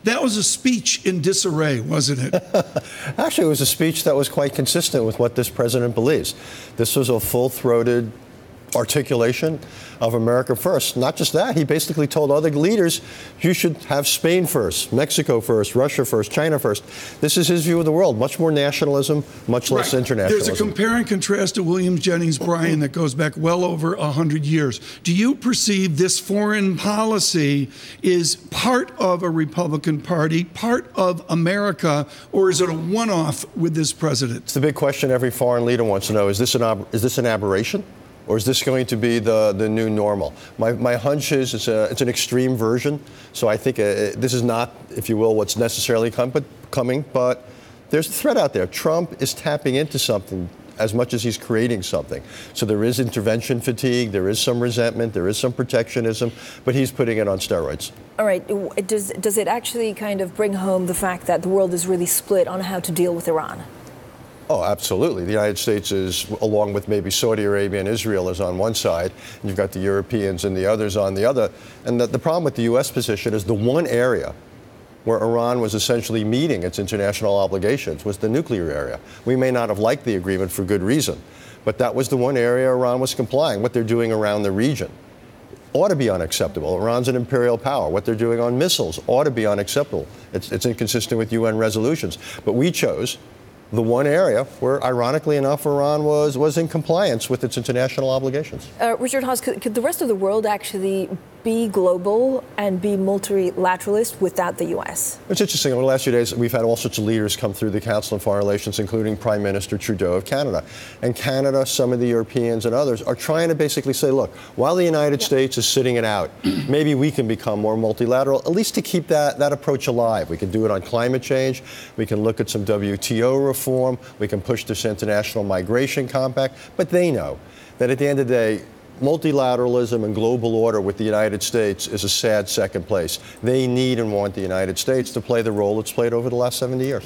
That was a speech in disarray, wasn't it? Actually, it was a speech that was quite consistent with what this president believes. This was a full-throated articulation of America first. Not just that, he basically told other leaders, you should have Spain first, Mexico first, Russia first, China first. This is his view of the world. Much more nationalism, much less internationalism. There's a compare and contrast to William Jennings Bryan that goes back well over 100 years. Do you perceive this foreign policy is part of a Republican Party, part of America, or is it a one-off with this president? It's the big question every foreign leader wants to know. Is this an aberration? Or is this going to be the new normal? My hunch is it's an extreme version. So I think this is not, if you will, what's necessarily coming. But there's a threat out there. Trump is tapping into something as much as he's creating something. So there is intervention fatigue. There is some resentment. There is some protectionism. But he's putting it on steroids. All right. Does it actually kind of bring home the fact that the world is really split on how to deal with Iran? Oh, absolutely. The United States is, along with maybe Saudi Arabia and Israel, is on one side, and you've got the Europeans and the others on the other. And the problem with the U.S. position is the one area where Iran was essentially meeting its international obligations was the nuclear area. We may not have liked the agreement for good reason, but that was the one area Iran was complying. What they're doing around the region ought to be unacceptable. Iran's an imperial power. What they're doing on missiles ought to be unacceptable. It's inconsistent with UN resolutions. But we chose the one area where, ironically enough, Iran was in compliance with its international obligations. Richard Haass, could the rest of the world actually be global and be multilateralist without the U.S.? It's interesting. Over the last few days, we've had all sorts of leaders come through the Council on Foreign Relations, including Prime Minister Trudeau of Canada. And Canada, some of the Europeans and others are trying to basically say, look, while the United States is sitting it out, maybe we can become more multilateral, at least to keep that approach alive. We can do it on climate change. We can look at some WTO reform. We can push this international migration compact. But they know that at the end of the day, multilateralism and global order with the United States is a sad second place. They need and want the United States to play the role it's played over the last 70 years.